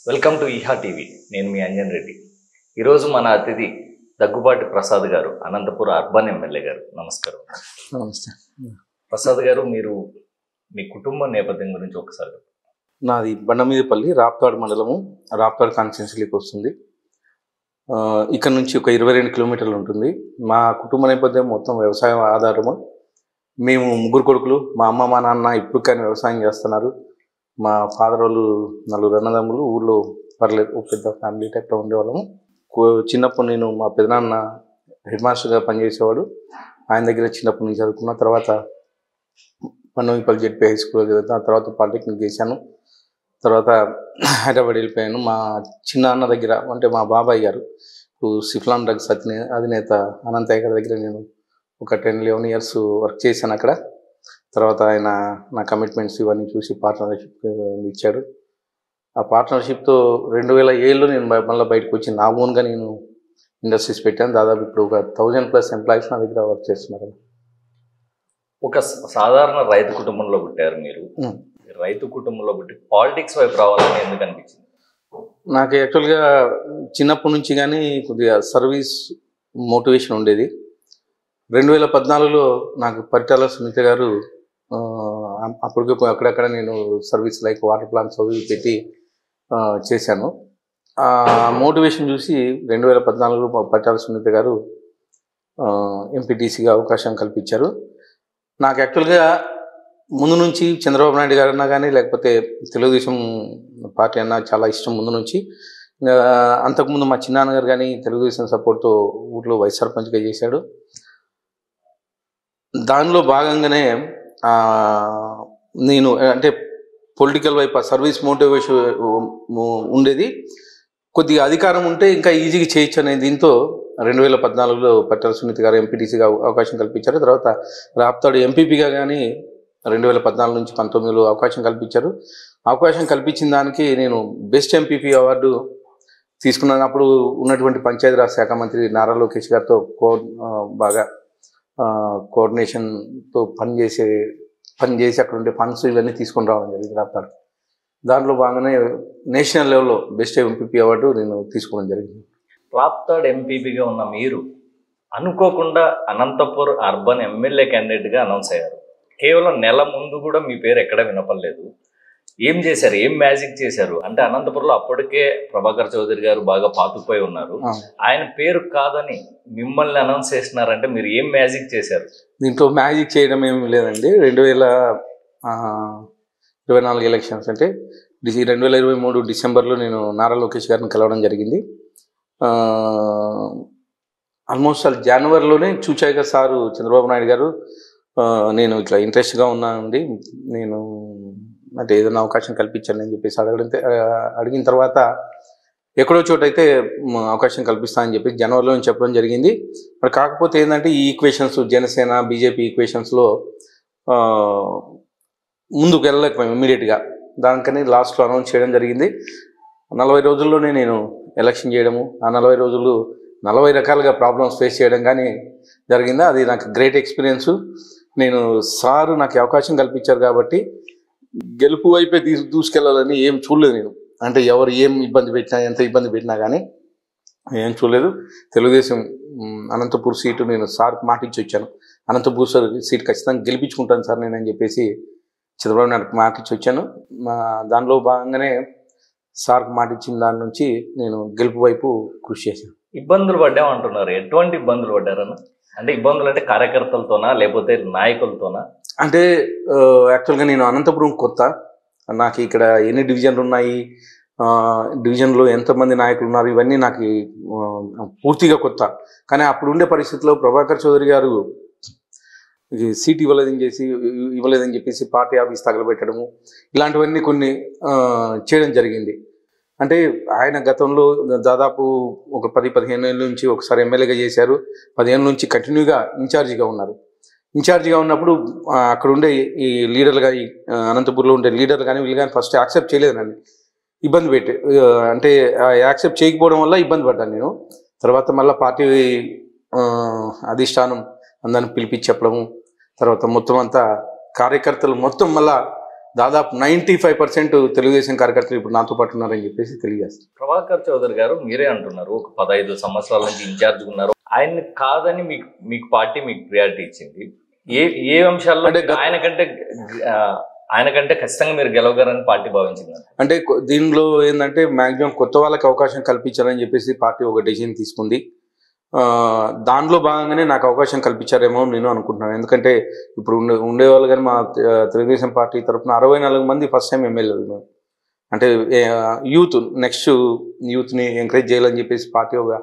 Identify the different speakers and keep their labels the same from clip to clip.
Speaker 1: Welcome to ఈహా TV. నేను మీ అంజన్ రెడ్డి. ఈరోజు మన అతిథి దగ్గుబాటి ప్రసాద్ గారు, అనంతపురం అర్బన్ ఎమ్మెల్యే గారు. నమస్కారం.
Speaker 2: నమస్తే.
Speaker 1: ప్రసాద్ గారు, మీరు మీ కుటుంబ నేపథ్యం గురించి ఒకసారి.
Speaker 2: నాది బండమీదపల్లి, రాప్తాడు మండలము, రాప్తాడు కాన్స్టిట్యున్సీకి వస్తుంది. ఇక్కడ నుంచి ఒక 22 కిలోమీటర్లు ఉంటుంది. మా కుటుంబ నేపథ్యం మొత్తం వ్యవసాయం ఆధారము. మేము ముగ్గురు కొడుకులు, మా అమ్మ మా నాన్న ఇప్పుడు కానీ వ్యవసాయం చేస్తున్నారు. మా ఫాదర్ వాళ్ళు 4 అన్నదమ్ములు, ఊళ్ళో పర్లేదు ఒక పెద్ద ఫ్యామిలీ టైప్లో ఉండేవాళ్ళము. చిన్నప్పుడు నేను మా పెదనాన్న హెడ్ మాస్టర్గా పనిచేసేవాడు. ఆయన దగ్గర చిన్నప్పటి నుంచి చదువుకున్న తర్వాత బండమీదపల్లి జెడ్పీ హై స్కూల్లో చదువుతాను. తర్వాత పాలిటెక్నిక్ చేశాను. తర్వాత హైదరాబాద్ వెళ్ళిపోయాను. మా చిన్న అన్న దగ్గర, అంటే మా బాబాయ్ గారు, ఇప్పుడు సిఫ్లాన్ డ్రగ్స్ అధినేత అనంతయ్య గారి దగ్గర నేను ఒక 10-11 ఇయర్స్ వర్క్ చేశాను అక్కడ. తర్వాత ఆయన నా కమిట్మెంట్స్ ఇవన్నీ చూసి పార్ట్నర్షిప్ ఇచ్చాడు. ఆ పార్ట్నర్షిప్తో 2007లో నేను మళ్ళీ బయటకు వచ్చి నా ఓన్గా నేను ఇండస్ట్రీస్ పెట్టాను. దాదాపు ఇప్పుడు ఒక 1000+ ఎంప్లాయీస్ నా దగ్గర వర్క్ చేస్తున్నారు.
Speaker 1: ఒక సాధారణ రైతు కుటుంబంలో పుట్టారు మీరు. రైతు కుటుంబంలో పుట్టి పాలిటిక్స్ వైపు రావాలని ఎందుకు అనిపించింది?
Speaker 2: నాకు యాక్చువల్గా చిన్నప్పటి నుంచి కానీ కొద్దిగా సర్వీస్ మోటివేషన్ ఉండేది. 2014లో నాకు పరిటాల సునీత గారు అప్పటికే అక్కడక్కడ నేను సర్వీస్ లైక్ వాటర్ ప్లాంట్స్ అవి పెట్టి చేశాను. ఆ మోటివేషన్ చూసి 2014లో పరిటాల సునీత గారు ఎంపీటీసీగా అవకాశం కల్పించారు. నాకు యాక్చువల్గా ముందు నుంచి చంద్రబాబు నాయుడు గారు అన్నా కానీ, లేకపోతే తెలుగుదేశం పార్టీ అన్నా చాలా ఇష్టం ముందు నుంచి. అంతకుముందు మా చిన్నాన్నగారు కానీ తెలుగుదేశం సపోర్ట్తో ఊర్లో వైస్ సర్పంచ్గా చేశాడు. దానిలో భాగంగానే నేను అంటే పొలిటికల్ వైపు సర్వీస్ మోటివేషన్ ఉండేది. కొద్దిగా అధికారం ఉంటే ఇంకా ఈజీగా చేయొచ్చు అనే దీంతో 2014లో పరిటాల సునీత గారు ఎంపీటీసీగా అవకాశం కల్పించారు. తర్వాత రాప్తాడు ఎంపీపీగా కానీ 2014 నుంచి 2019లో అవకాశం కల్పించారు. అవకాశం కల్పించిన దానికి నేను బెస్ట్ ఎంపీపీ అవార్డు తీసుకున్నాను. అప్పుడు ఉన్నటువంటి పంచాయతీరాజ్ శాఖ మంత్రి నారా లోకేష్ గారితో బాగా కోఆర్డినేషన్తో పనిచేసి అక్కడ ఉండే ఫండ్స్ ఇవన్నీ తీసుకొని రావడం జరిగింది రాప్తాడు. దాంట్లో భాగంగానే నేషనల్ లెవెల్లో బెస్ట్ ఎంపీపీ అవార్డు నేను తీసుకోవడం జరిగింది.
Speaker 1: రాప్తాడు ఎంపీపీగా ఉన్న మీరు అనుకోకుండా అనంతపురం అర్బన్ ఎమ్మెల్యే క్యాండిడేట్గా అనౌన్స్ అయ్యారు. కేవలం నెల ముందు కూడా మీ పేరు ఎక్కడ వినపడలేదు. ఏం చేశారు? ఏం మ్యాజిక్ చేశారు? అంటే అనంతపురంలో అప్పటికే ప్రభాకర్ చౌదరి గారు బాగా పాతుకుపోయి ఉన్నారు. ఆయన పేరు కాదని మిమ్మల్ని అనౌన్స్ చేస్తున్నారంటే మీరు ఏం మ్యాజిక్ చేశారు?
Speaker 2: దీంట్లో మ్యాజిక్ చేయడం ఏమి లేదండి. 2024 ఎలక్షన్స్ అంటే 2023 డిసెంబర్లో నేను నారా లోకేష్ గారిని కలవడం జరిగింది. ఆల్మోస్ట్ జనవరిలోనే చూచాక సారు చంద్రబాబు నాయుడు గారు నేను ఇట్లా ఇంట్రెస్ట్గా ఉన్నానండి, నేను అంటే ఏదైనా అవకాశం కల్పించాను అని చెప్పేసి అడిగిన తర్వాత ఎక్కడో చోట అయితే అవకాశం కల్పిస్తానని చెప్పి జనవరిలో చెప్పడం జరిగింది. మరి కాకపోతే ఏంటంటే ఈ ఈక్వేషన్స్ జనసేన బీజేపీ ఈక్వేషన్స్లో ముందుకు వెళ్ళలేకపోయాం ఇమ్మీడియట్గా. దానికని లాస్ట్లో అనౌన్స్ చేయడం జరిగింది. 40 రోజుల్లోనే నేను ఎలక్షన్ చేయడము, ఆ 40 రోజులు 40 రకాలుగా ప్రాబ్లమ్స్ ఫేస్ చేయడం కానీ జరిగింది. అది నాకు గ్రేట్ ఎక్స్పీరియన్స్. నేను సారు నాకు అవకాశం కల్పించారు కాబట్టి గెలుపు వైపే దూసుకెళ్ళాలని ఏం చూడలేదు నేను. అంటే ఎవరు ఏం ఇబ్బంది పెట్టినా, ఎంత ఇబ్బంది పెట్టినా కానీ ఏం చూడలేదు. తెలుగుదేశం అనంతపూర్ సీటు నేను సార్కి మాట ఇచ్చి వచ్చాను. అనంతపూర్ సీట్ ఖచ్చితంగా గెలిపించుకుంటాను సార్ నేను అని చెప్పేసి చంద్రబాబు నాయుడుకి మాట ఇచ్చి వచ్చాను. దానిలో భాగంగానే సార్కి మాట ఇచ్చిన దాని నుంచి నేను గెలుపు వైపు కృషి చేశాను.
Speaker 1: ఇబ్బందులు పడ్డామంటున్నారు. ఎటువంటి ఇబ్బందులు పడ్డారన్న? అంటే ఇబ్బందులు అంటే కార్యకర్తలతోనా లేకపోతే నాయకులతోనా?
Speaker 2: అంటే యాక్చువల్గా నేను అనంతపురం కొత్త, నాకు ఇక్కడ ఎన్ని డివిజన్లు ఉన్నాయి, డివిజన్లో ఎంతమంది నాయకులు ఉన్నారు, ఇవన్నీ నాకు పూర్తిగా కొత్త. కానీ అప్పుడు ఉండే పరిస్థితుల్లో ప్రభాకర్ చౌదరి గారు సీట్ ఇవ్వలేదని చెప్పేసి పార్టీ ఆఫీస్ తగలబెట్టడము, ఇలాంటివన్నీ కొన్ని చేయడం జరిగింది. అంటే ఆయన గతంలో దాదాపు ఒక 10-15 ఏళ్ళ నుంచి ఒకసారి ఎమ్మెల్యేగా చేశారు. 10 ఏళ్ళ నుంచి కంటిన్యూగా ఇన్ఛార్జిగా ఉన్నారు. ఇన్ఛార్జిగా ఉన్నప్పుడు అక్కడ ఉండే ఈ లీడర్లుగా, ఈ అనంతపూర్లో ఉండే లీడర్లు కానీ వీళ్ళు కానీ ఫస్ట్ యాక్సెప్ట్ చేయలేదు నన్ను, ఇబ్బంది పెట్టి. అంటే యాక్సెప్ట్ చేయకపోవడం వల్ల ఇబ్బంది పడ్డాను నేను. తర్వాత మళ్ళీ పార్టీ అధిష్టానం అందరిని పిలిపించి చెప్పడము, తర్వాత మొత్తం అంతా కార్యకర్తలు మొత్తం మళ్ళా దాదాపు 95% తెలుగుదేశం కార్యకర్తలు ఇప్పుడు నాతో పాటు ఉన్నారని చెప్పేసి తెలియజేస్తారు.
Speaker 1: ప్రభాకర్ చౌదరి గారు మీరే అంటున్నారు ఒక 15 సంవత్సరాల నుంచి ఇన్ఛార్జ్ ఉన్నారు, ఆయన్ని కాదని మీకు పార్టీ మీకు ప్రియారిటీ ఇచ్చింది. ఏ అంశాల్లో ఆయన కంటే ఖచ్చితంగా మీరు గెలవగారని పార్టీ భావించింది?
Speaker 2: అంటే దీనిలో ఏంటంటే మ్యాక్సిమం కొత్త వాళ్ళకి అవకాశం కల్పించాలని చెప్పేసి పార్టీ ఒక డెసిషన్ తీసుకుంది. దానిలో భాగంగానే నాకు అవకాశం కల్పించారేమో నేను అనుకుంటున్నాను. ఎందుకంటే ఇప్పుడు ఉండేవాళ్ళు కానీ మా తెలుగుదేశం పార్టీ తరఫున 64 మంది ఫస్ట్ టైం ఎమ్మెల్యేలు మేము. అంటే నెక్స్ట్ యూత్ని ఎంకరేజ్ చేయాలని చెప్పేసి పార్టీ ఒక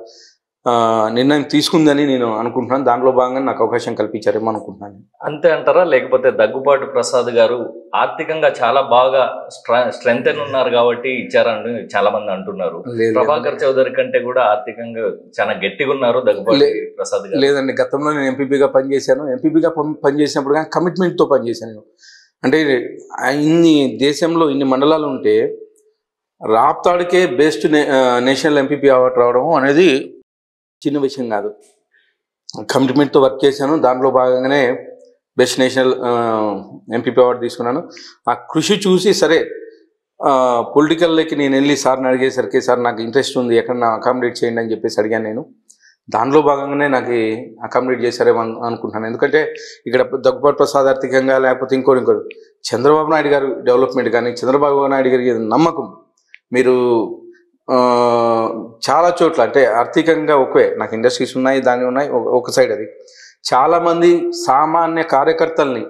Speaker 2: నిర్ణయం తీసుకుందని నేను అనుకుంటున్నాను. దానిలో భాగంగా నాకు అవకాశం కల్పించారేమో అనుకుంటున్నాను.
Speaker 1: అంతే అంటారా? లేకపోతే దగ్గుబాటి ప్రసాద్ గారు ఆర్థికంగా చాలా బాగా స్ట్రెంగ్త్ ఉన్నారు కాబట్టి ఇచ్చారని చాలా మంది అంటున్నారు. ప్రభాకర్ చౌదరి కంటే కూడా ఆర్థికంగా చాలా గట్టిగా ఉన్నారు దగ్గుబాటి ప్రసాద్ గారు.
Speaker 2: లేదండి, గతంలో నేను ఎంపీపీగా పనిచేశాను. ఎంపీపీగా పనిచేసినప్పుడు కానీ కమిట్మెంట్తో పనిచేశాను నేను. అంటే దేశంలో ఇన్ని మండలాలు ఉంటే రాప్తాడుకే బెస్ట్ నేషనల్ ఎంపీపీ అవార్డు రావడం అనేది చిన్న విషయం కాదు. కమిట్మెంట్తో వర్క్ చేశాను. దాంట్లో భాగంగానే బెస్ట్ నేషనల్ ఎంపీపీ అవార్డు తీసుకున్నాను. ఆ కృషి చూసి సరే పొలిటికల్లోకి నేను వెళ్ళి సార్ని అడిగేసరికి సార్ నాకు ఇంట్రెస్ట్ ఉంది, ఎక్కడన్నా అకామిడేట్ చేయండి అని చెప్పేసి అడిగాను నేను. దానిలో భాగంగానే నాకు అకామిడేట్ చేశారేమో అనుకుంటున్నాను. ఎందుకంటే ఇక్కడ దగ్గుబాటి ప్రసాద్ ఆర్థికంగా లేకపోతే ఇంకోటి చంద్రబాబు నాయుడు గారు డెవలప్మెంట్ కానీ చంద్రబాబు నాయుడు గారికి నమ్మకం మీరు చాలా చోట్ల అంటే ఆర్థికంగా ఒకే నాకు ఇండస్ట్రీస్ ఉన్నాయి, దాని ఉన్నాయి ఒక సైడ్. అది చాలామంది సామాన్య కార్యకర్తల్ని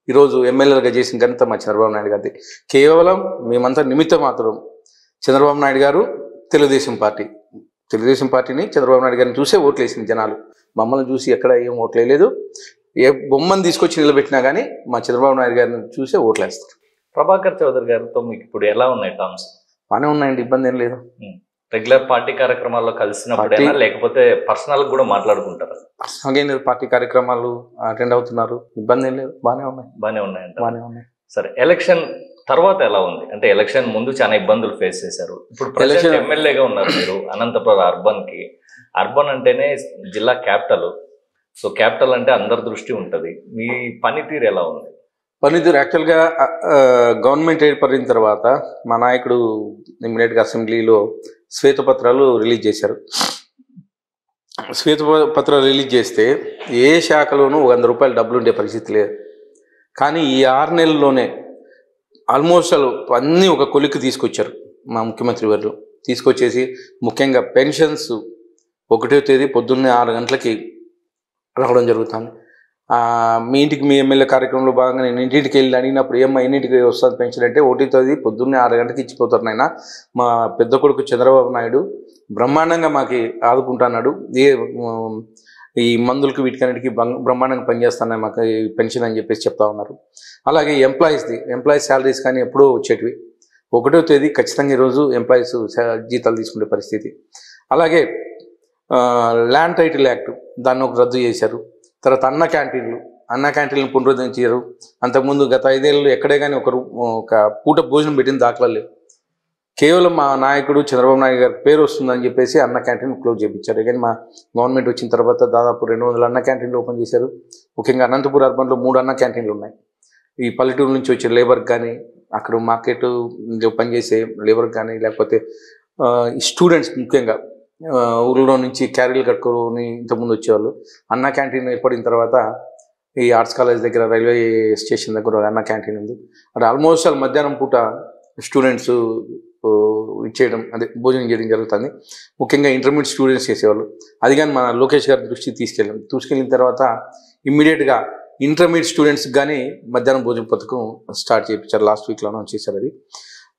Speaker 2: ఈరోజు ఎమ్మెల్యేలుగా చేసిన ఘనత మా చంద్రబాబు నాయుడు గారిది. కేవలం మేమంతా నిమిత్త మాత్రం. చంద్రబాబు నాయుడు గారు తెలుగుదేశం పార్టీని చంద్రబాబు నాయుడు గారిని చూసే ఓట్లు వేసింది జనాలు. మమ్మల్ని చూసి ఎక్కడ ఏం ఓట్లు వేయలేదు. ఏ బొమ్మను తీసుకొచ్చి నిలబెట్టినా కానీ మా చంద్రబాబు నాయుడు గారిని చూసే ఓట్లు వేస్తారు.
Speaker 1: ప్రభాకర్ చౌదరి గారితో మీకు ఇప్పుడు ఎలా ఉన్నాయి టర్మ్స్?
Speaker 2: బాగానే ఉన్నాయండి, ఇబ్బంది ఏం లేదు.
Speaker 1: రెగ్యులర్ పార్టీ కార్యక్రమాల్లో కలిసినప్పుడైనా లేకపోతే పర్సనల్ కూడా మాట్లాడుకుంటారు?
Speaker 2: పర్సనల్గా పార్టీ కార్యక్రమాలు అటెండ్ అవుతున్నారు, ఇబ్బంది ఏం లేదు, బాగానే ఉన్నాయి.
Speaker 1: సరే, ఎలక్షన్ తర్వాత ఎలా ఉంది? అంటే ఎలక్షన్ ముందు చాలా ఇబ్బందులు ఫేస్ చేశారు. ఇప్పుడు ప్రెసిడెంట్ ఎమ్మెల్యేగా ఉన్నారు మీరు అనంతపురం అర్బన్ అంటేనే జిల్లా క్యాపిటల్. సో క్యాపిటల్ అంటే అందరి దృష్టి ఉంటుంది. మీ పనితీరు ఎలా ఉంది?
Speaker 2: పనితీరు యాక్చువల్గా గవర్నమెంట్ ఏర్పడిన తర్వాత మా నాయకుడు ఇమ్మీడియట్గా అసెంబ్లీలో శ్వేతపత్రాలు రిలీజ్ చేశారు. శ్వేతపత్రాలు రిలీజ్ చేస్తే ఏ శాఖలోనూ 100 రూపాయలు డబ్బులు ఉండే పరిస్థితి లేదు. కానీ ఈ 6 నెలల్లోనే ఆల్మోస్ట్ అన్నీ ఒక కొలిక్కి తీసుకొచ్చారు మా ముఖ్యమంత్రి వారు. తీసుకొచ్చేసి ముఖ్యంగా పెన్షన్స్ 1వ తేదీ పొద్దున్నే 6 గంటలకి రావడం జరుగుతుంది. మీ ఇంటికి మీ ఎమ్మెల్యే కార్యక్రమంలో భాగంగా నేను ఇంటింటికి వెళ్ళి అడిగినప్పుడు ఏమ్మా ఎన్నింటికి వస్తుంది పెన్షన్ అంటే 1వ తేదీ పొద్దున్నే 6 గంటలకు ఇచ్చిపోతారు నాయన. మా పెద్ద కొడుకు చంద్రబాబు నాయుడు బ్రహ్మాండంగా మాకు ఆదుకుంటున్నాడు, ఈ మందులకి వీటికన్నిటికీ బ్రహ్మాండంగా పనిచేస్తున్నాయి మాకు ఈ పెన్షన్ అని చెప్పేసి చెప్తా ఉన్నారు. అలాగే ఎంప్లాయీస్ శాలరీస్ కానీ ఎప్పుడూ వచ్చేటివి. 1వ తేదీ ఖచ్చితంగా ఈరోజు ఎంప్లాయీస్ జీతాలు తీసుకునే పరిస్థితి. అలాగే ల్యాండ్ టైటిల్ యాక్ట్ దాన్ని ఒక రద్దు చేశారు. తర్వాత అన్న క్యాంటీన్లు పునరుద్ధరించారు. అంతకుముందు గత 5 ఏళ్ళు ఎక్కడే కానీ ఒక పూట భోజనం పెట్టిన దాఖలాలు లేవు. కేవలం మా నాయకుడు చంద్రబాబు నాయుడు గారికి పేరు వస్తుందని చెప్పేసి అన్న క్యాంటీన్ క్లోజ్ చేయించారు. కానీ మా గవర్నమెంట్ వచ్చిన తర్వాత దాదాపు 200 అన్న క్యాంటీన్లు ఓపెన్ చేశారు. ముఖ్యంగా అనంతపురం అర్బన్లో 3 అన్న క్యాంటీన్లు ఉన్నాయి. ఈ పల్లెటూరు నుంచి వచ్చే లేబర్కి కానీ అక్కడ మార్కెట్ పనిచేసే లేబర్కి కానీ లేకపోతే స్టూడెంట్స్ ముఖ్యంగా ఊళ్ళో నుంచి క్యారీలు కట్టుకొని ఇంతకుముందు వచ్చేవాళ్ళు. అన్న క్యాంటీన్ ఏర్పడిన తర్వాత ఈ ఆర్ట్స్ కాలేజ్ దగ్గర రైల్వే స్టేషన్ దగ్గర అన్న క్యాంటీన్ ఉంది. అక్కడ ఆల్మోస్ట్ మధ్యాహ్నం పూట స్టూడెంట్స్ ఇచ్చేయడం భోజనం చేయడం జరుగుతుంది. ముఖ్యంగా ఇంటర్మీడియట్ స్టూడెంట్స్ చేసేవాళ్ళు. అది కానీ మన లోకేష్ గారి దృష్టికి తీసుకెళ్ళిన తర్వాత ఇమ్మీడియట్గా ఇంటర్మీడియట్ స్టూడెంట్స్కి కానీ మధ్యాహ్నం భోజన పథకం స్టార్ట్ చేయించారు. లాస్ట్ వీక్లో అనౌన్స్ చేశారు. అది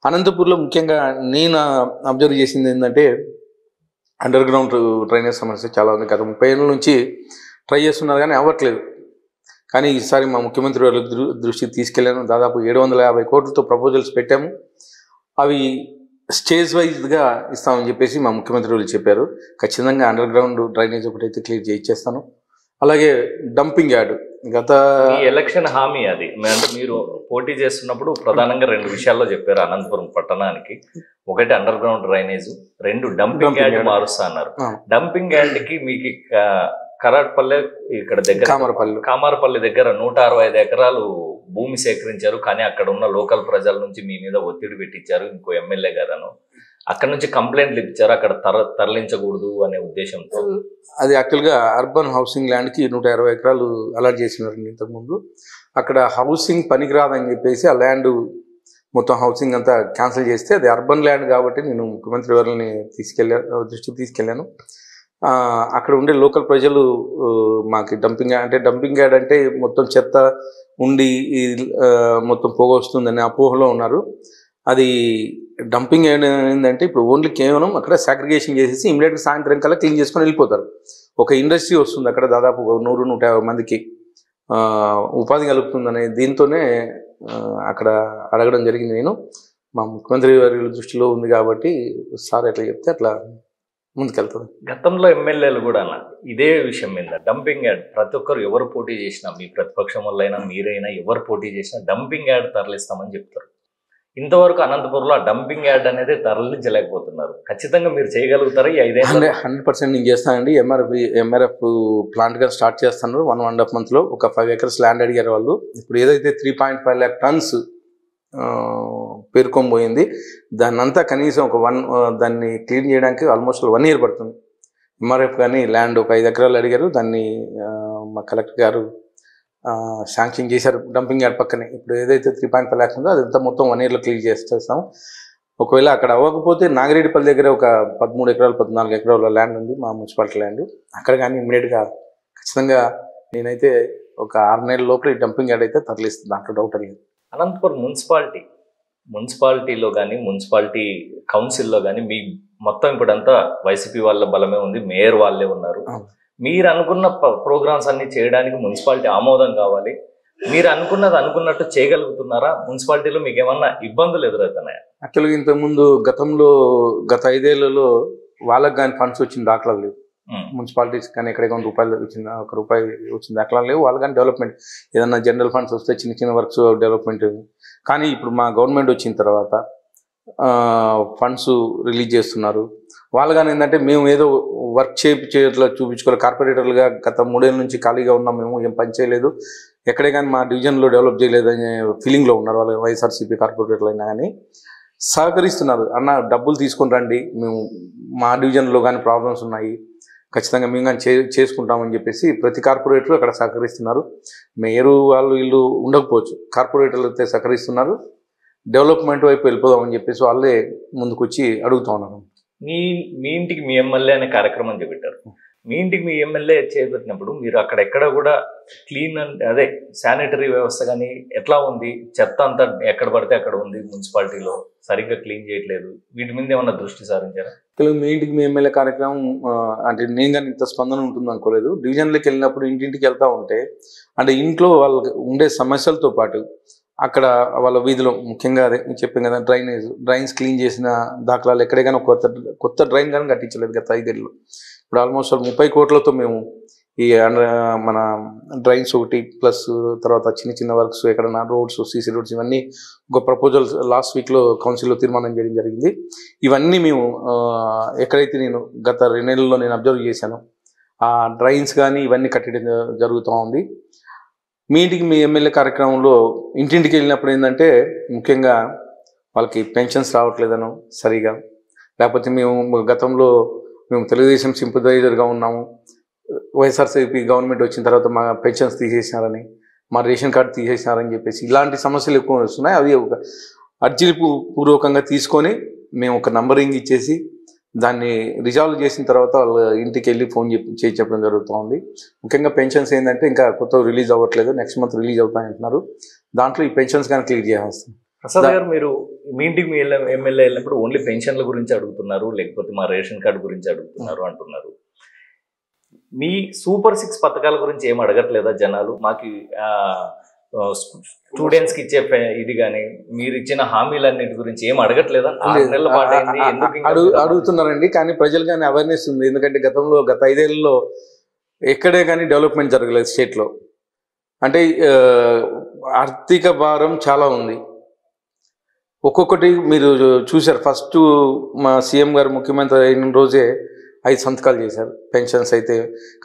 Speaker 2: అనంతపూర్లో ముఖ్యంగా నేను అబ్జర్వ్ చేసింది ఏంటంటే అండర్ గ్రౌండ్ డ్రైనేజ్ సమస్య చాలా ఉంది. గత 30 ఏళ్ళ నుంచి ట్రై చేస్తున్నారు కానీ అవ్వట్లేదు. కానీ ఈసారి మా ముఖ్యమంత్రి వాళ్ళ దృష్టికి తీసుకెళ్ళాను. దాదాపు 750 కోట్లతో ప్రపోజల్స్ పెట్టాము. అవి స్టేజ్ వైజ్గా ఇస్తామని చెప్పేసి మా ముఖ్యమంత్రి వాళ్ళు చెప్పారు. ఖచ్చితంగా అండర్ గ్రౌండ్ డ్రైనేజ్ ఒకటైతే క్లియర్ చేయించేస్తాను. అలాగే డంపింగ్ యార్డ్ గత
Speaker 1: ఎలక్షన్ హామీ అది అంటే మీరు పోటీ చేస్తున్నప్పుడు ప్రధానంగా 2 విషయాల్లో చెప్పారు అనంతపురం పట్టణానికి. ఒకటి underground drainage, 2 dumping yard మారుస్తా అన్నారు. డంపింగ్ యార్డ్కి మీకు కరాట్పల్లె ఇక్కడ దగ్గర కామారపల్లి దగ్గర 165 ఎకరాలు భూమి సేకరించారు. కానీ అక్కడ ఉన్న లోకల్ ప్రజల నుంచి మీ మీద ఒత్తిడి పెట్టించారు ఇంకో ఎమ్మెల్యే గారను. అక్కడ నుంచి కంప్లైంట్లు ఇప్పించారు అక్కడ తరలించకూడదు అనే ఉద్దేశంతో.
Speaker 2: అది యాక్చువల్గా అర్బన్ హౌసింగ్ ల్యాండ్కి 120 ఎకరాలు అలాట్ చేసినారండి ఇంతకుముందు. అక్కడ హౌసింగ్ పనికిరాదని చెప్పేసి ఆ ల్యాండ్ మొత్తం హౌసింగ్ అంతా క్యాన్సిల్ చేస్తే అది అర్బన్ ల్యాండ్ కాబట్టి నేను ముఖ్యమంత్రి వారిని దృష్టికి తీసుకెళ్ళాను. అక్కడ ఉండే లోకల్ ప్రజలు మాకు డంపింగ్ యార్డ్ అంటే మొత్తం చెత్త ఉండి మొత్తం పొగ వస్తుందని అపోహలో ఉన్నారు. అది డంపింగ్ యార్డ్ ఏంటంటే ఇప్పుడు ఓన్లీ కేవలం అక్కడ సాగ్రిగేషన్ చేసేసి ఇమీడియట్గా సాయంత్రం కల్లా క్లీన్ చేసుకొని వెళ్ళిపోతారు. ఒక ఇండస్ట్రీ వస్తుంది అక్కడ దాదాపు 100-150 మందికి ఉపాధి కలుగుతుందనే దీంతోనే అక్కడ అడగడం జరిగింది. నేను మా ముఖ్యమంత్రి వారి దృష్టిలో ఉంది కాబట్టి సార్ ఎట్లా చెప్తే అట్లా ముందుకెళ్తుంది.
Speaker 1: గతంలో ఎమ్మెల్యేలు కూడా ఇదే విషయం మీద డంపింగ్ యార్డ్ ప్రతి ఒక్కరు ఎవరు పోటీ చేసినా మీ ప్రతిపక్షం వల్ల అయినా మీరైనా ఎవరు పోటీ చేసినా డంపింగ్ యార్డ్ తరలిస్తామని చెప్తారు. ఇంతవరకు అనంతపురంలో ఆ డంపింగ్ యార్డ్ అనేది తరలించలేకపోతున్నారు. ఖచ్చితంగా మీరు చేయగలుగుతారా? ఈ 5 ఏళ్ళు
Speaker 2: 100% నేను చేస్తానండి. ఎంఆర్ఎఫ్ ప్లాంట్గా స్టార్ట్ చేస్తాను 1.5 monthsలో. ఒక 5 acres ల్యాండ్ అడిగారు వాళ్ళు. ఇప్పుడు ఏదైతే 3.5 lakh tons పేర్కొనిపోయింది దాన్నంతా కనీసం దాన్ని క్లీన్ చేయడానికి ఆల్మోస్ట్ 1 year పడుతుంది. ఎంఆర్ఎఫ్ కానీ ల్యాండ్ ఒక 5 acres అడిగారు. దాన్ని మా కలెక్టర్ గారు శాంక్షన్ చేశారు డంపింగ్ యార్డ్ పక్కనే. ఇప్పుడు ఏదైతే 3.5 lakhs ఉందో అదంతా మొత్తం 1 yearలో క్లీన్ చేస్తాం. ఒకవేళ అక్కడ అవ్వకపోతే నాగిరెడ్డిపల్లి దగ్గర ఒక 13 acres 14 acres ల్యాండ్ ఉంది మా మున్సిపాలిటీ ల్యాండ్. అక్కడ కానీ ఇమ్మీడియట్గా ఖచ్చితంగా నేనైతే ఒక 6 నెలల లోపల ఈ డంపింగ్ యార్డ్ అయితే తరలిస్తుంది, దాంట్లో డౌట్ లేదు.
Speaker 1: అనంతపురం మున్సిపాలిటీలో కానీ మున్సిపాలిటీ కౌన్సిల్లో కానీ మీ మొత్తం ఇప్పుడంతా వైసీపీ వాళ్ళ బలమే ఉంది, మేయర్ వాళ్ళే ఉన్నారు. మీరు అనుకున్న ప్రోగ్రామ్స్ అన్ని చేయడానికి మున్సిపాలిటీ ఆమోదం కావాలి. మీరు అనుకున్నట్టు చేయగలుగుతున్నారా? మున్సిపాలిటీలో మీకు ఏమన్నా ఇబ్బందులు ఎదురవుతున్నాయా?
Speaker 2: యాక్చువల్గా ఇంతకుముందు గత 5 ఏళ్లలో వాళ్ళకి కానీ ఫండ్స్ వచ్చిన దాఖలాలు లేవు. మున్సిపాలిటీస్ కానీ ఎక్కడికి ₹1 వచ్చిన దాఖలాలు లేవు. వాళ్ళు కానీ డెవలప్మెంట్ ఏదన్నా జనరల్ ఫండ్స్ వస్తే చిన్న వర్క్స్ డెవలప్మెంట్. కానీ ఇప్పుడు మా గవర్నమెంట్ వచ్చిన తర్వాత ఫండ్స్ రిలీజ్ చేస్తున్నారు. వాళ్ళు కానీ ఏంటంటే మేము ఏదో వర్క్ చేయట్లా చూపించుకోవాలి. కార్పొరేటర్లుగా గత 3 ఏళ్ళ నుంచి ఖాళీగా ఉన్నాం, మేము ఏం పని చేయలేదు, ఎక్కడే కానీ మా డివిజన్లో డెవలప్ చేయలేదు అనే ఫీలింగ్లో ఉన్నారు వాళ్ళు. వైఎస్ఆర్సీపీ కార్పొరేటర్లు అయినా కానీ సహకరిస్తున్నారు. అన్న డబ్బులు తీసుకొని రండి, మేము మా డివిజన్లో కానీ ప్రాబ్లమ్స్ ఉన్నాయి, ఖచ్చితంగా మేము కానీ చేసుకుంటామని చెప్పేసి ప్రతి కార్పొరేటర్లు అక్కడ సహకరిస్తున్నారు. మేయరు వాళ్ళు వీళ్ళు ఉండకపోవచ్చు, కార్పొరేటర్లు అయితే సహకరిస్తున్నారు. డెవలప్మెంట్ వైపు వెళ్ళిపోదామని చెప్పేసి వాళ్ళే ముందుకు వచ్చి అడుగుతా ఉన్నారు.
Speaker 1: మీ ఇంటికి మీ ఎమ్మెల్యే అనే కార్యక్రమం చేపట్టారు. మీ ఇంటికి మీ ఎమ్మెల్యే చేపట్టినప్పుడు మీరు అక్కడెక్కడ కూడా క్లీన్ అదే శానిటరీ వ్యవస్థ కానీ ఎట్లా ఉంది? చెత్త అంతా ఎక్కడ పడితే అక్కడ ఉంది, మున్సిపాలిటీలో సరిగ్గా క్లీన్ చేయట్లేదు. వీటి మీద ఏమన్నా దృష్టి సారించారా?
Speaker 2: మీ ఇంటికి మీ ఎమ్మెల్యే కార్యక్రమం అంటే నేను కానీ ఇంత స్పందన ఉంటుంది అనుకోలేదు. డివిజన్లోకి వెళ్ళినప్పుడు ఇంటింటికి వెళ్తూ ఉంటే అంటే ఇంట్లో వాళ్ళకి ఉండే సమస్యలతో పాటు అక్కడ వాళ్ళ వీధిలో ముఖ్యంగా అదే చెప్పాను కదా డ్రైన్స్ క్లీన్ చేసిన దాఖలాలు ఎక్కడే కానీ కొత్త డ్రైన్ కానీ కట్టించలేదు గత 5 ఏళ్ళు. ఇప్పుడు ఆల్మోస్ట్ 30 కోట్లతో మేము ఈ మన డ్రైన్స్ ఒకటి ప్లస్ తర్వాత చిన్న వర్క్స్ ఎక్కడన్నా రోడ్స్ సీసీ రోడ్స్ ఇవన్నీ ఒక ప్రపోజల్ లాస్ట్ వీక్లో కౌన్సిల్లో తీర్మానం చేయడం జరిగింది. ఇవన్నీ మేము ఎక్కడైతే నేను గత 2 నెలల్లో నేను అబ్జర్వ్ చేశాను ఆ డ్రైన్స్ కానీ ఇవన్నీ కట్టడం జరుగుతూ ఉంది. మీ ఇంటికి మీ ఎమ్మెల్యే కార్యక్రమంలో ఇంటింటికి వెళ్ళినప్పుడు ఏంటంటే ముఖ్యంగా వాళ్ళకి పెన్షన్స్ రావట్లేదనో సరిగా, లేకపోతే గతంలో మేము తెలుగుదేశం సింపథైజర్గా ఉన్నాము, వైఎస్ఆర్సీపీ గవర్నమెంట్ వచ్చిన తర్వాత మా పెన్షన్స్ తీసేసినారని, మా రేషన్ కార్డు తీసేసినారని చెప్పేసి ఇలాంటి సమస్యలు ఎక్కువ వస్తున్నాయి. అవి ఒక అర్జీ పూర్వకంగా తీసుకొని మేము ఒక నంబరింగ్ ఇచ్చేసి దాన్ని రిజాల్వ్ చేసిన తర్వాత వాళ్ళ ఇంటికి వెళ్ళి ఫోన్ చేసి చెప్పడం జరుగుతూ ఉంది. ముఖ్యంగా పెన్షన్స్ ఏంటంటే ఇంకా కొత్త రిలీజ్ అవ్వట్లేదు, నెక్స్ట్ మంత్ రిలీజ్ అవుతాయంటున్నారు. దాంట్లో ఈ పెన్షన్స్ కానీ క్లియర్ చేస్తాం.
Speaker 1: ప్రసాద్ గారు, మీరు మీ ఇంటికి మీ ఎమ్మెల్యే వెళ్ళినప్పుడు ఓన్లీ పెన్షన్ల గురించి అడుగుతున్నారు, లేకపోతే మా రేషన్ కార్డు గురించి అడుగుతున్నారు అంటున్నారు. మీ సూపర్ 6 పథకాల గురించి ఏం అడగట్లేదా జనాలు? మాకు స్టూడెంట్స్కి ఇచ్చే ఇది కానీ మీరు ఇచ్చిన హామీలన్నిటి గురించి ఏం అడగట్లేదా? 6 నెలల పాటు
Speaker 2: అడుగుతున్నారండి, కానీ ప్రజలు కానీ అవేర్నెస్ ఉంది. ఎందుకంటే గత 5 ఏళ్ళలో ఎక్కడే కానీ డెవలప్మెంట్ జరగలేదు స్టేట్లో. అంటే ఆర్థిక భారం చాలా ఉంది. ఒక్కొక్కటి మీరు చూశారు. ఫస్ట్ మా సీఎం గారు ముఖ్యమంత్రి అయిన రోజే 5 సంతకాలు చేశారు. పెన్షన్స్ అయితే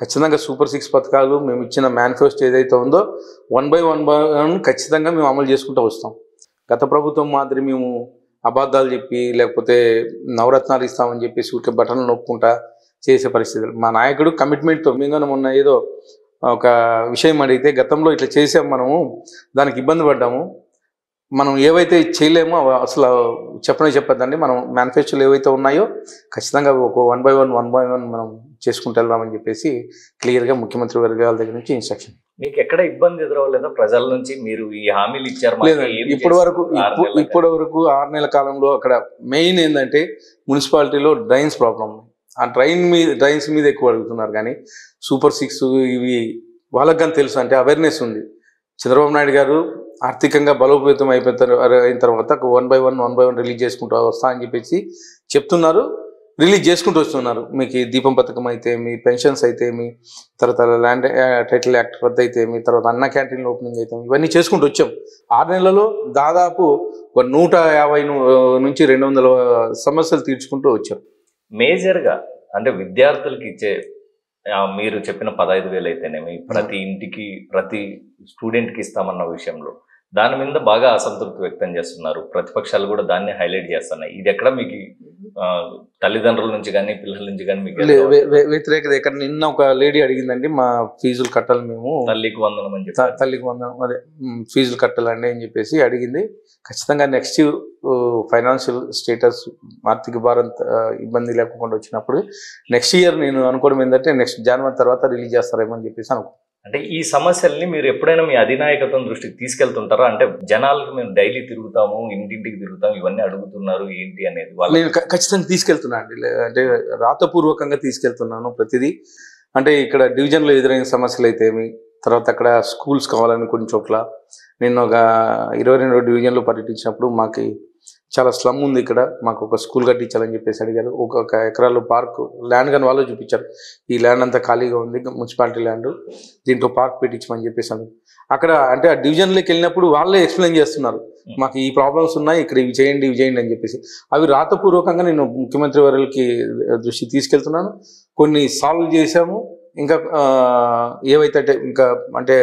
Speaker 2: ఖచ్చితంగా సూపర్ 6 పథకాలు మేము ఇచ్చిన మేనిఫెస్టో ఏదైతే ఉందో 1 by 1 ఖచ్చితంగా మేము అమలు చేసుకుంటూ వస్తాం. గత ప్రభుత్వం మాదిరి మేము అబద్ధాలు చెప్పి లేకపోతే నవరత్నాలు ఇస్తామని చెప్పేసి ఊరికే బటన్లు నొక్కుంటా చేసే పరిస్థితులు. మా నాయకుడు కమిట్మెంట్తో మేము మొన్న ఏదో ఒక విషయం అడిగితే గతంలో ఇట్లా చేసాం, మనము దానికి ఇబ్బంది పడ్డాము, మనం ఏవైతే చేయలేమో అసలు చెప్పొద్దండి, మనం మేనిఫెస్టోలు ఏవైతే ఉన్నాయో ఖచ్చితంగా ఒక 1 by 1 మనం చేసుకుంటూ వెళ్దామని చెప్పేసి క్లియర్గా ముఖ్యమంత్రి వర్గాల దగ్గర నుంచి ఇన్స్ట్రక్షన్.
Speaker 1: మీకు ఎక్కడ ఇబ్బంది ఎదురవ్వలేదా ప్రజల నుంచి? మీరు ఈ హామీలు ఇచ్చారు,
Speaker 2: ఇప్పటి వరకు 6 నెలల కాలంలో అక్కడ మెయిన్ ఏంటంటే మున్సిపాలిటీలో డ్రైన్స్ ప్రాబ్లం. ఆ డ్రైన్స్ మీద ఎక్కువ అడుగుతున్నారు, కానీ సూపర్ 6 ఇవి వాళ్ళకి కానీ తెలుసు, అంటే అవేర్నెస్ ఉంది. చంద్రబాబు నాయుడు గారు ఆర్థికంగా బలోపేతం అయిన తర్వాత 1 by 1 రిలీజ్ చేసుకుంటూ వస్తా అని చెప్పేసి చెప్తున్నారు, రిలీజ్ చేసుకుంటూ వస్తున్నారు. మీకు దీపం పథకం అయితే మీ పెన్షన్స్ అయితే మీ తర్వాత ల్యాండ్ టైటిల్ యాక్ట్ రద్దు అయితే మీ తర్వాత అన్న క్యాంటీన్లు ఓపెనింగ్ అయితే ఇవన్నీ చేసుకుంటూ వచ్చాం. 6 నెలలలో దాదాపు 150 నుంచి 200 సమస్యలు తీర్చుకుంటూ వచ్చాం.
Speaker 1: మేజర్గా అంటే విద్యార్థులకి ఇచ్చే మీరు చెప్పిన 15,000 అయితేనేమి ప్రతి ఇంటికి ప్రతి స్టూడెంట్కి ఇస్తామన్న విషయంలో దాని మీద బాగా అసంతృప్తి వ్యక్తం చేస్తున్నారు. ప్రతిపక్షాలు కూడా దాన్ని హైలైట్ చేస్తున్నాయి. ఇది ఎక్కడ మీకు తల్లిదండ్రుల నుంచి కానీ పిల్లల నుంచి కానీ మీకు
Speaker 2: వ్యతిరేకత ఎక్కడ? నిన్న ఒక లేడీ అడిగిందండి, మా ఫీజులు కట్టాలి, మేము
Speaker 1: తల్లికి వందనం అని చెప్పి
Speaker 2: తల్లికి వందనం అదే ఫీజులు కట్టాలండి అని చెప్పేసి అడిగింది. ఖచ్చితంగా నెక్స్ట్ ఫైనాన్షియల్ స్టేటస్ ఆర్థిక భారం ఇబ్బంది లేకుండా వచ్చినప్పుడు నెక్స్ట్ ఇయర్ నేను అనుకోవడం ఏంటంటే నెక్స్ట్ జనవరి తర్వాత రిలీజ్ చేస్తారేమో అని చెప్పేసి అనుకుంటున్నాను.
Speaker 1: అంటే ఈ సమస్యల్ని మీరు ఎప్పుడైనా మీ అధినాయకత్వం దృష్టికి తీసుకెళ్తుంటారా? అంటే జనాలకు మేము డైలీ తిరుగుతాము, ఇంటింటికి తిరుగుతాము, ఇవన్నీ అడుగుతున్నారు ఏంటి అనేది
Speaker 2: నేను ఖచ్చితంగా తీసుకెళ్తున్నా అండి. అంటే రాతపూర్వకంగా తీసుకెళ్తున్నాను ప్రతిదీ. అంటే ఇక్కడ డివిజన్లో ఎదురైన సమస్యలు అయితే ఏమి, తర్వాత అక్కడ స్కూల్స్ కావాలని కొన్ని చోట్ల నేను ఒక 22 డివిజన్లో పర్యటించినప్పుడు మాకు చాలా స్లమ్ ఉంది, ఇక్కడ మాకు ఒక స్కూల్ కట్టించాలని చెప్పేసి అడిగారు. ఒక ఎకరాలు పార్క్ ల్యాండ్ కానీ వాళ్ళు చూపించారు, ఈ ల్యాండ్ అంతా ఖాళీగా ఉంది మున్సిపాలిటీ ల్యాండ్, దీంట్లో పార్క్ పెట్టించమని చెప్పేసి అక్కడ అంటే ఆ డివిజన్లోకి వెళ్ళినప్పుడు వాళ్ళే ఎక్స్ప్లెయిన్ చేస్తున్నారు, మాకు ఈ ప్రాబ్లమ్స్ ఉన్నాయి, ఇక్కడ ఇవి చేయండి అని చెప్పేసి. అవి రాతపూర్వకంగా నేను ముఖ్యమంత్రి వర్యులకి దృష్టి తీసుకెళ్తున్నాను. కొన్ని సాల్వ్ చేశాము, ఇంకా ఏవైతే ఇంకా అంటే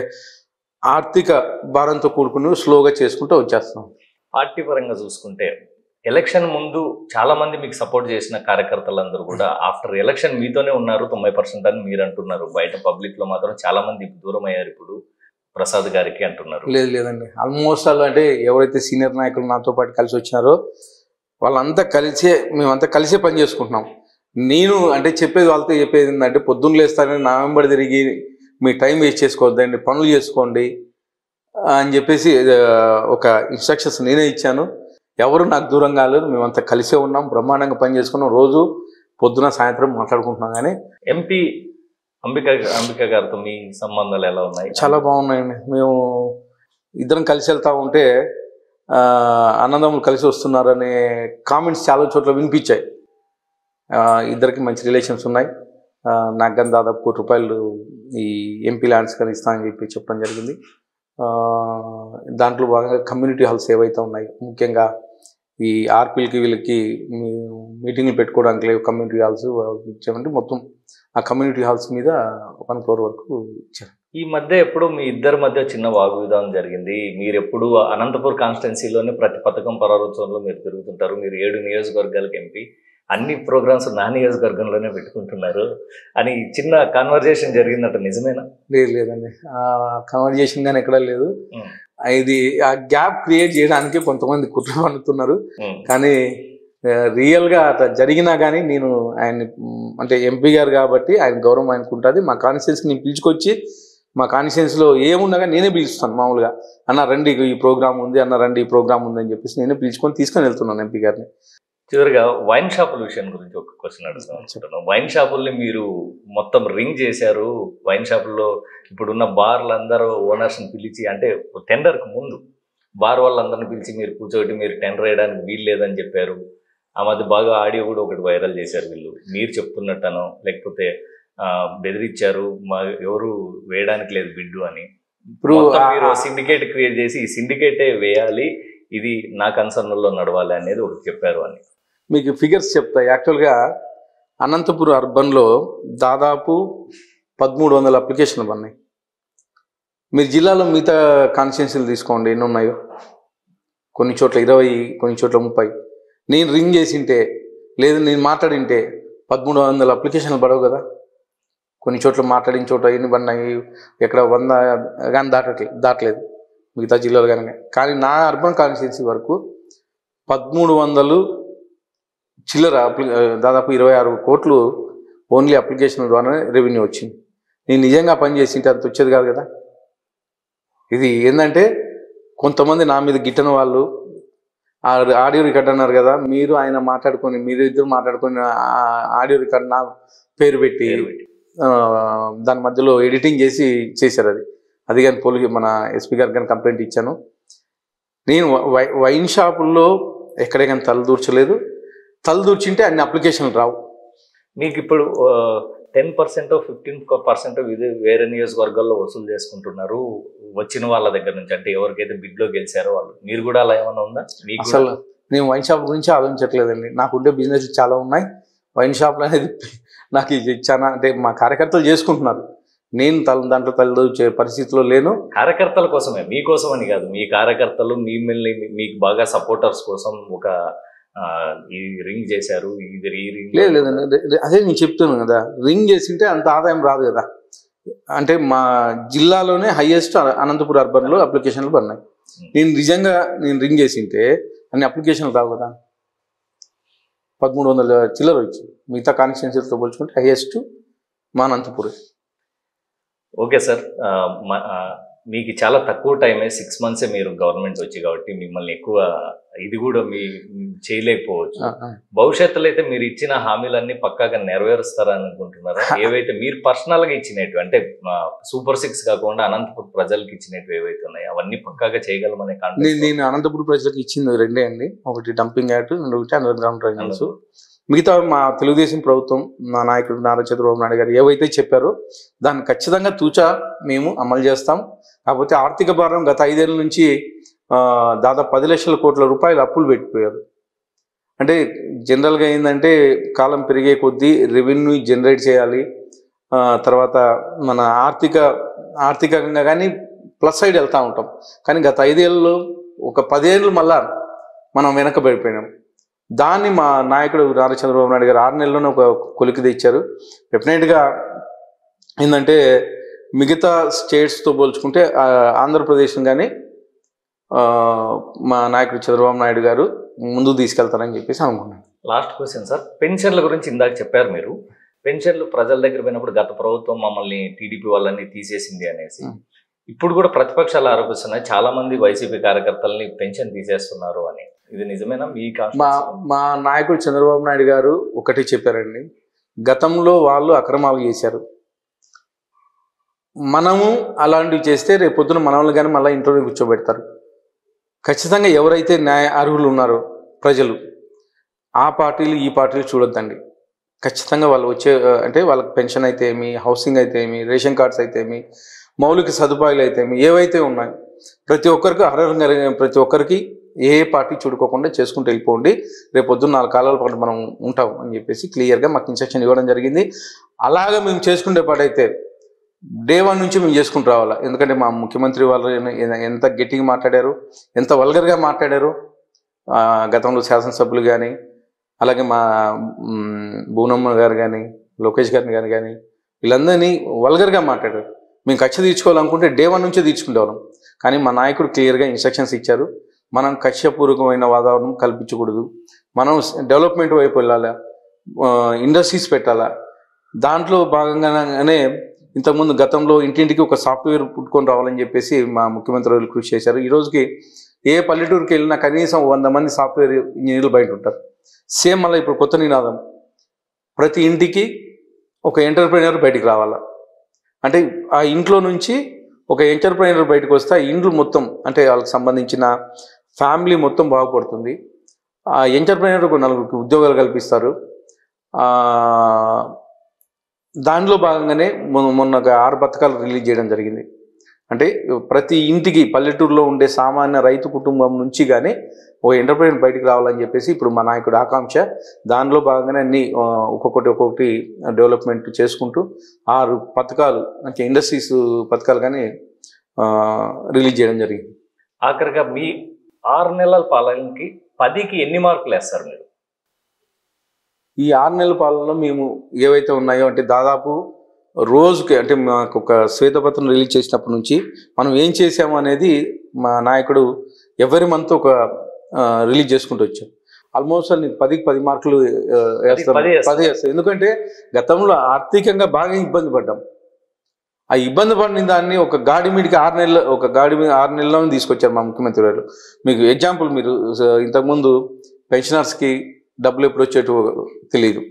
Speaker 2: ఆర్థిక భారంతో కూడుకుని స్లోగా చేసుకుంటూ వచ్చేస్తున్నాం.
Speaker 1: పార్టీ పరంగా చూసుకుంటే ఎలక్షన్ ముందు చాలా మంది మీకు సపోర్ట్ చేసిన కార్యకర్తలందరూ కూడా ఆఫ్టర్ ఎలక్షన్ మీతోనే ఉన్నారు 90% అని మీరు అంటున్నారు. బయట పబ్లిక్ లో మాత్రం చాలా మంది దూరం అయ్యారు ఇప్పుడు ప్రసాద్ గారికి అంటున్నారు.
Speaker 2: లేదండి, ఆల్మోస్ట్ ఆల్ అంటే ఎవరైతే సీనియర్ నాయకులు నాతో పాటు కలిసి వచ్చినారో వాళ్ళంతా మేమంతా కలిసే పని చేసుకుంటున్నాం. నేను అంటే వాళ్ళతో చెప్పేది ఏంటంటే పొద్దున్న లేస్తానని నా వెంబడి తిరిగి మీ టైం వేస్ట్ చేసుకోవద్దండి, పనులు చేసుకోండి అని చెప్పేసి ఒక ఇన్స్ట్రక్షన్స్ నేనే ఇచ్చాను. ఎవరు నాకు దూరం కాలేదు, మేమంతా కలిసే ఉన్నాం, బ్రహ్మాండంగా పని చేసుకున్నాం, రోజు పొద్దున సాయంత్రం మాట్లాడుకుంటున్నాం. కానీ
Speaker 1: ఎంపీ అంబిక గారితో మీ సంబంధాలు ఎలా ఉన్నాయి?
Speaker 2: చాలా బాగున్నాయండి. మేము ఇద్దరం కలిసి వెళ్తా ఉంటే అన్నదమ్ములు కలిసి వస్తున్నారనే కామెంట్స్ చాలా చోట్ల వినిపించాయి. ఇద్దరికి మంచి రిలేషన్స్ ఉన్నాయి. నాకు కానీ దాదాపు ₹1 ఈ ఎంపీ ల్యాండ్స్ కానీ ఇస్తానని చెప్పి చెప్పడం జరిగింది. దాంట్లో భాగంగా కమ్యూనిటీ హాల్స్ ఏవైతే ఉన్నాయో, ముఖ్యంగా ఈ ఆర్పీలకి వీళ్ళకి మీటింగ్లు పెట్టుకోవడానికి లేవు కమ్యూనిటీ హాల్స్ ఇచ్చామంటే మొత్తం ఆ కమ్యూనిటీ హాల్స్ మీద 1 crore వరకు ఇచ్చారు.
Speaker 1: ఈ మధ్య ఎప్పుడు మీ ఇద్దరి మధ్య చిన్న వాగ్వివాదం జరిగింది. మీరు ఎప్పుడు అనంతపూర్ కాన్స్టిట్యున్సీలోనే ప్రతి పథకం పరారోత్సవంలో మీరు తిరుగుతుంటారు. మీరు 7 నియోజకవర్గాలకు ఎంపీ, అన్ని ప్రోగ్రామ్స్ నా నియోజకవర్గంలోనే పెట్టుకుంటున్నారు అని చిన్న కాన్వర్జేషన్ జరిగిందట, నిజమేనా?
Speaker 2: లేదండి, ఆ కాన్వర్జేషన్ కానీ ఎక్కడా లేదు. ఇది ఆ గ్యాప్ క్రియేట్ చేయడానికి కొంతమంది కుట్ర పన్నుతున్నారు, కానీ రియల్గా అట్లా జరిగినా కానీ నేను ఆయన్ని అంటే ఎంపీ గారు కాబట్టి ఆయన గౌరవం ఆయనకు ఉంటుంది. మా కాన్స్టిట్యున్సీకి నేను పిలుచుకొచ్చి మా కాన్స్టిట్యున్సీలో ఏమున్నా కానీ నేనే పిలుస్తాను. మామూలుగా అన్న రండి ఈ ప్రోగ్రామ్ ఉంది, అన్న రండి ఈ ప్రోగ్రామ్ ఉంది అని చెప్పేసి నేనే పిలుచుకొని తీసుకొని వెళ్తున్నాను ఎంపీ గారిని.
Speaker 1: చివరిగా వైన్ షాపుల విషయం గురించి ఒక క్వశ్చన్ అడుగుతాను. వైన్ షాపుల్ని మీరు మొత్తం రింగ్ చేశారు. వైన్ షాపుల్లో ఇప్పుడున్న బార్లందరూ ఓనర్స్ని పిలిచి, అంటే టెండర్కి ముందు బార్ వాళ్ళందరిని పిలిచి మీరు కూర్చోబెట్టి మీరు టెండర్ వేయడానికి వీలు లేదని చెప్పారు. ఆ మధ్య బాగా ఆడియో కూడా ఒకటి వైరల్ చేశారు వీళ్ళు, మీరు చెప్తున్నట్టనో లేకపోతే బెదిరించారు, మా ఎవరు వేయడానికి లేదు బిడ్డు అని. ఇప్పుడు మీరు సిండికేట్ క్రియేట్ చేసి ఈ సిండికేటే వేయాలి, ఇది నా కన్సర్న్లో నడవాలి అనేది ఒకటి చెప్పారు అని.
Speaker 2: మీకు ఫిగర్స్ చెప్తా. యాక్చువల్గా అనంతపురం అర్బన్లో దాదాపు 1300 అప్లికేషన్లు పడినాయి. మీరు జిల్లాలో మిగతా కాన్స్టిట్యున్సీలు తీసుకోండి, ఎన్ని ఉన్నాయో. కొన్ని చోట్ల 20, కొన్ని చోట్ల 30. నేను రింగ్ చేసింటే లేదు నేను మాట్లాడింటే 1300 అప్లికేషన్లు పడవు కదా. కొన్ని చోట్ల మాట్లాడిన చోట ఎన్ని పడినాయి, ఎక్కడ 100 కానీ దాటలేదు మిగతా జిల్లాలు కానీ నా అర్బన్ కాన్స్టిట్యున్సీ వరకు 1300 చిల్లర దాదాపు 26 కోట్లు ఓన్లీ అప్లికేషన్ ద్వారానే రెవెన్యూ వచ్చింది. నేను నిజంగా పని చేసింటే అంత వచ్చేది కాదు కదా. ఇది ఏంటంటే కొంతమంది నా మీద గిట్టని వాళ్ళు ఆడియో రికార్డ్ అన్నారు కదా, మీరు ఆయన మాట్లాడుకొని మీరు ఇద్దరు మాట్లాడుకొని ఆడియో రికార్డ్ నా పేరు పెట్టి దాని మధ్యలో ఎడిటింగ్ చేశారు. అది కానీ మన ఎస్పీ గారికి కానీ కంప్లైంట్ ఇచ్చాను. నేను వైన్ షాపుల్లో ఎక్కడే కానీ తలదూర్చలేదు. తలదూర్చింటే అన్ని అప్లికేషన్లు రావు.
Speaker 1: మీకు ఇప్పుడు 10% 15% ఇది వేరే నియోజకవర్గాల్లో వసూలు చేసుకుంటున్నారు వచ్చిన వాళ్ళ దగ్గర నుంచి, అంటే ఎవరికైతే బిడ్లో గెలిచారో వాళ్ళు. మీరు కూడా అలా ఏమైనా ఉందా?
Speaker 2: అసలు నేను వైన్ షాప్ గురించి ఆలోచించట్లేదండి. నాకు ఉండే బిజినెస్ చాలా ఉన్నాయి. వైన్ షాప్లో అనేది నాకు చాలా అంటే మా కార్యకర్తలు చేసుకుంటున్నారు. నేను దాంట్లో తలదూర్చే పరిస్థితిలో లేను.
Speaker 1: కార్యకర్తల కోసమే, మీకోసం అని కాదు. మీ కార్యకర్తలు మిమ్మల్ని మీకు బాగా సపోర్టర్స్ కోసం ఒక ఈ రింగ్ చేశారు, ఇది రింగ్
Speaker 2: లేదండి. అదే నేను చెప్తున్నాను కదా, రింగ్ చేసింటే అంత ఆదాయం రాదు కదా. అంటే మా జిల్లాలోనే హైయెస్ట్ అనంతపురం అర్బన్లో అప్లికేషన్లు పడినాయి. నేను రింగ్ చేసింటే అన్ని అప్లికేషన్లు రావు కదా. 1300 చిల్లర వచ్చి మిగతా కాన్స్టిట్యున్సీలతో పోల్చుకుంటే హైయెస్ట్ మా అనంతపురం.
Speaker 1: ఓకే సార్, మీకు చాలా తక్కువ టైమే 6 months మీరు గవర్నమెంట్ వచ్చి కాబట్టి మిమ్మల్ని ఎక్కువ ఇది కూడా మీ చేయలేకపోవచ్చు. భవిష్యత్తులో అయితే మీరు ఇచ్చిన హామీలన్నీ పక్కాగా నెరవేరుస్తారని అనుకుంటున్నారా? ఏవైతే మీరు పర్సనల్గా ఇచ్చినట్టు, అంటే Super 6 కాకుండా అనంతపురం ప్రజలకు ఇచ్చినట్టు ఏవైతే ఉన్నాయో అవన్నీ పక్కాగా చేయగలమనే కాన్ఫిడెన్స్.
Speaker 2: నేను అనంతపురం ప్రజలకు ఇచ్చింది 2 అండి. ఒకటి డంపింగ్ యార్డ్, ఒకటి అండర్ గ్రౌండ్ డ్రైనేజ్. మిగతా మా తెలుగుదేశం ప్రభుత్వం, మా నాయకుడు నారా చంద్రబాబు నాయుడు గారు ఏవైతే చెప్పారో దాన్ని ఖచ్చితంగా తూచా మేము అమలు చేస్తాం. కాకపోతే ఆర్థిక భారం గత 5 ఏళ్ళ నుంచి దాదాపు 10 లక్షల కోట్ల రూపాయలు అప్పులు పెట్టిపోయారు. అంటే జనరల్గా ఏంటంటే కాలం పెరిగే కొద్దీ రెవెన్యూ జనరేట్ చేయాలి, తర్వాత మన ఆర్థికంగా కానీ ప్లస్ సైడ్ వెళ్తూ ఉంటాం. కానీ గత 5 ఏళ్ళలో ఒక 10 ఏళ్ళు మళ్ళా మనం వెనకబడిపోయినాం. దాన్ని మా నాయకుడు నారా చంద్రబాబు నాయుడు గారు 6 నెలల్లోనే ఒక కొలికి తెచ్చారు. డెఫినెట్గా ఏంటంటే మిగతా స్టేట్స్తో పోల్చుకుంటే ఆంధ్రప్రదేశ్ కానీ మా నాయకుడు చంద్రబాబు నాయుడు గారు ముందుకు తీసుకెళ్తారని చెప్పేసి అనుకున్నాను.
Speaker 1: లాస్ట్ క్వశ్చన్ సార్, పెన్షన్ల గురించి ఇందాక చెప్పారు మీరు. పెన్షన్లు ప్రజల దగ్గర పోయినప్పుడు గత ప్రభుత్వం మమ్మల్ని టీడీపీ వాళ్ళని తీసేసింది అనేసి ఇప్పుడు కూడా ప్రతిపక్షాలు ఆరోపిస్తున్నాయి. చాలా మంది వైసీపీ కార్యకర్తలని పెన్షన్ తీసేస్తున్నారు అని. ఇది నిజమేనా?
Speaker 2: మా నాయకుడు చంద్రబాబు నాయుడు గారు ఒకటి చెప్పారండి, గతంలో వాళ్ళు అక్రమాలు చేశారు, మనము అలాంటివి చేస్తే రేపు పొద్దున మనల్ని కానీ మళ్ళీ ఇంట్లోనే కూర్చోబెడతారు. ఖచ్చితంగా ఎవరైతే అర్హులు ఉన్నారో ప్రజలు, ఆ పార్టీలు ఈ పార్టీలు చూడొద్దండి. ఖచ్చితంగా వాళ్ళు అంటే వాళ్ళకి పెన్షన్ అయితే ఏమి, హౌసింగ్ అయితే ఏమి, రేషన్ కార్డ్స్ అయితే ఏమి, మౌలిక సదుపాయాలు అయితే ఏమి, ఏవైతే ఉన్నాయో ప్రతి ఒక్కరికి అర్హంగా ప్రతి ఒక్కరికి ఏ పార్టీ చూడుకోకుండా చేసుకుంటూ వెళ్ళిపోండి, రేపు పొద్దున్న 4 కాలాల పాటు మనం ఉంటాం అని చెప్పేసి క్లియర్గా మాకు ఇన్స్ట్రక్షన్ ఇవ్వడం జరిగింది. అలాగా మేము చేసుకునే పాటైతే డే 1 నుంచి మేము చేసుకుంటూ రావాలా. ఎందుకంటే మా ముఖ్యమంత్రి వాళ్ళు ఎంత గట్టిగా మాట్లాడారు, ఎంత వల్గర్గా మాట్లాడారు. గతంలో శాసనసభ్యులు కానీ, అలాగే మా బూనమ్మ గారు కానీ, లోకేష్ గారిని కానీ వీళ్ళందరినీ వల్గర్గా మాట్లాడారు. మేము కక్ష తీర్చుకోవాలనుకుంటే డే 1 నుంచే తీర్చుకుంటే వాళ్ళం. కానీ మా నాయకుడు క్లియర్గా ఇన్స్ట్రక్షన్స్ ఇచ్చారు, మనం కక్షపూర్వకమైన వాతావరణం కల్పించకూడదు, మనం డెవలప్మెంట్ వైపు వెళ్ళాలా, ఇండస్ట్రీస్ పెట్టాలా. దాంట్లో భాగంగానే ఇంతకుముందు గతంలో ఇంటింటికి ఒక సాఫ్ట్వేర్ పుట్టుకొని రావాలని చెప్పేసి మా ముఖ్యమంత్రి కృషి చేశారు. ఈ రోజుకి ఏ పల్లెటూరుకి వెళ్ళినా కనీసం 100 మంది సాఫ్ట్వేర్ ఇంజనీర్లు బయట ఉంటారు. సేమ్ మళ్ళీ ఇప్పుడు కొత్త నినాదం, ప్రతి ఇంటికి ఒక ఎంటర్ప్రైనర్ బయటికి రావాలా. అంటే ఆ ఇంట్లో నుంచి ఒక ఎంటర్ప్రైనర్ బయటకు వస్తే ఆ ఇండ్లు మొత్తం, అంటే వాళ్ళకి సంబంధించిన ఫ్యామిలీ మొత్తం బాగుపడుతుంది. ఆ ఎంటర్ప్రైనర్ ఒక 4 ఉద్యోగాలు కల్పిస్తారు. దానిలో భాగంగానే మొన్న 6 పథకాలు రిలీజ్ చేయడం జరిగింది. అంటే ప్రతి ఇంటికి పల్లెటూరులో ఉండే సామాన్య రైతు కుటుంబం నుంచి కానీ ఓ ఎంటర్ప్రైజ్ బయటికి రావాలని చెప్పేసి ఇప్పుడు మా నాయకుడు ఆకాంక్ష. దానిలో భాగంగానే అన్ని ఒక్కొక్కటి డెవలప్మెంట్ చేసుకుంటూ 6 పథకాలు అంటే ఇండస్ట్రీస్ పథకాలు కానీ రిలీజ్ చేయడం జరిగింది.
Speaker 1: ఆఖరిగా మీ 6 నెలల పాలనకి 10కి ఎన్ని మార్కులు వేస్తారు మీరు?
Speaker 2: ఈ 6 నెలల పాలనలో మేము ఏవైతే ఉన్నాయో అంటే దాదాపు రోజుకి అంటే మాకు ఒక శ్వేతపత్రం రిలీజ్ చేసినప్పటి నుంచి మనం ఏం చేసాము అనేది మా నాయకుడు ఎవరి మంత్ ఒక రిలీజ్ చేసుకుంటూ వచ్చాం. ఆల్మోస్ట్ 10కి 10 మార్కులు వేస్తాం. 10 వేస్తాం. ఎందుకంటే గతంలో ఆర్థికంగా బాగా ఇబ్బంది పడ్డాం. ఆ ఇబ్బంది పడిన దాన్ని ఒక గాడి మీడికి 6 నెలల్లో తీసుకొచ్చారు మా ముఖ్యమంత్రి గారు. మీకు ఎగ్జాంపుల్, మీరు ఇంతకుముందు పెన్షనర్స్కి డబ్బులు ఎప్పుడు వచ్చేటో తెలియదు.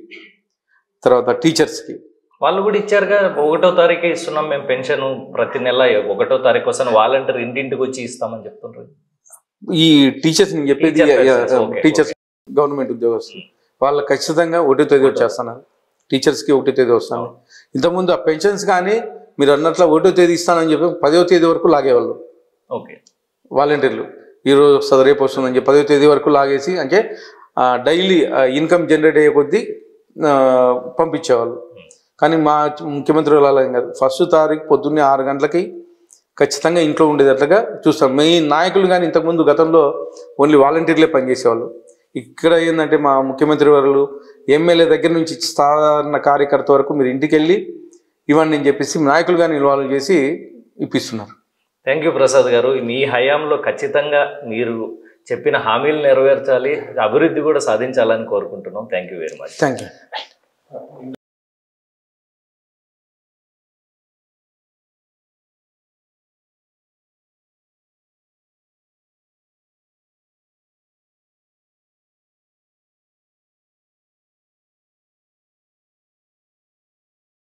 Speaker 2: తర్వాత టీచర్స్కి
Speaker 1: వాళ్ళు కూడా ఇచ్చారుగా, 1వ తారీఖే ఇస్తున్నాం మేము పెన్షన్, ప్రతి నెల 1వ తారీఖు కోసం వాలంటీర్ ఇంటింటికి వచ్చి ఇస్తామని చెప్తున్నారు.
Speaker 2: ఈ టీచర్స్ నేను చెప్పేది టీచర్స్ గవర్నమెంట్ ఉద్యోగస్తులు వాళ్ళకి ఖచ్చితంగా 1వ తేదీ వచ్చేస్తున్నారు. టీచర్స్కి 1వ తేదీ వస్తాను. ఇంతకుముందు ఆ పెన్షన్స్ కానీ మీరు అన్నట్లు 1వ తేదీ ఇస్తానని చెప్పి 10వ తేదీ వరకు లాగేవాళ్ళు.
Speaker 1: ఓకే,
Speaker 2: వాలంటీర్లు ఈరోజు వస్తుంది రేపు వస్తుందని చెప్పి 10వ తేదీ వరకు లాగేసి అంటే డైలీ ఇన్కమ్ జనరేట్ అయ్యే కొద్దీ పంపించేవాళ్ళు. కానీ మా ముఖ్యమంత్రి అలా కాదు. 1వ తారీఖు పొద్దున్నే 6 గంటలకి ఖచ్చితంగా ఇంట్లో ఉండేటట్లుగా చూస్తాం. మీ నాయకులు కానీ ఇంతకుముందు గతంలో ఓన్లీ వాలంటీర్లే పనిచేసేవాళ్ళు. ఇక్కడ ఏంటంటే మా ముఖ్యమంత్రి వారు ఎమ్మెల్యే దగ్గర నుంచి సాధారణ కార్యకర్త వరకు మీరు ఇంటికి వెళ్ళి ఇవ్వండి అని చెప్పేసి నాయకులు కానీ ఇన్వాల్వ్ చేసి ఇప్పిస్తున్నారు.
Speaker 1: థ్యాంక్ యూ ప్రసాద్ గారు. మీ హయాంలో ఖచ్చితంగా మీరు చెప్పిన హామీలు నెరవేర్చాలి, అభివృద్ధి కూడా సాధించాలని కోరుకుంటున్నాం. Thank you very much.
Speaker 2: Thank you.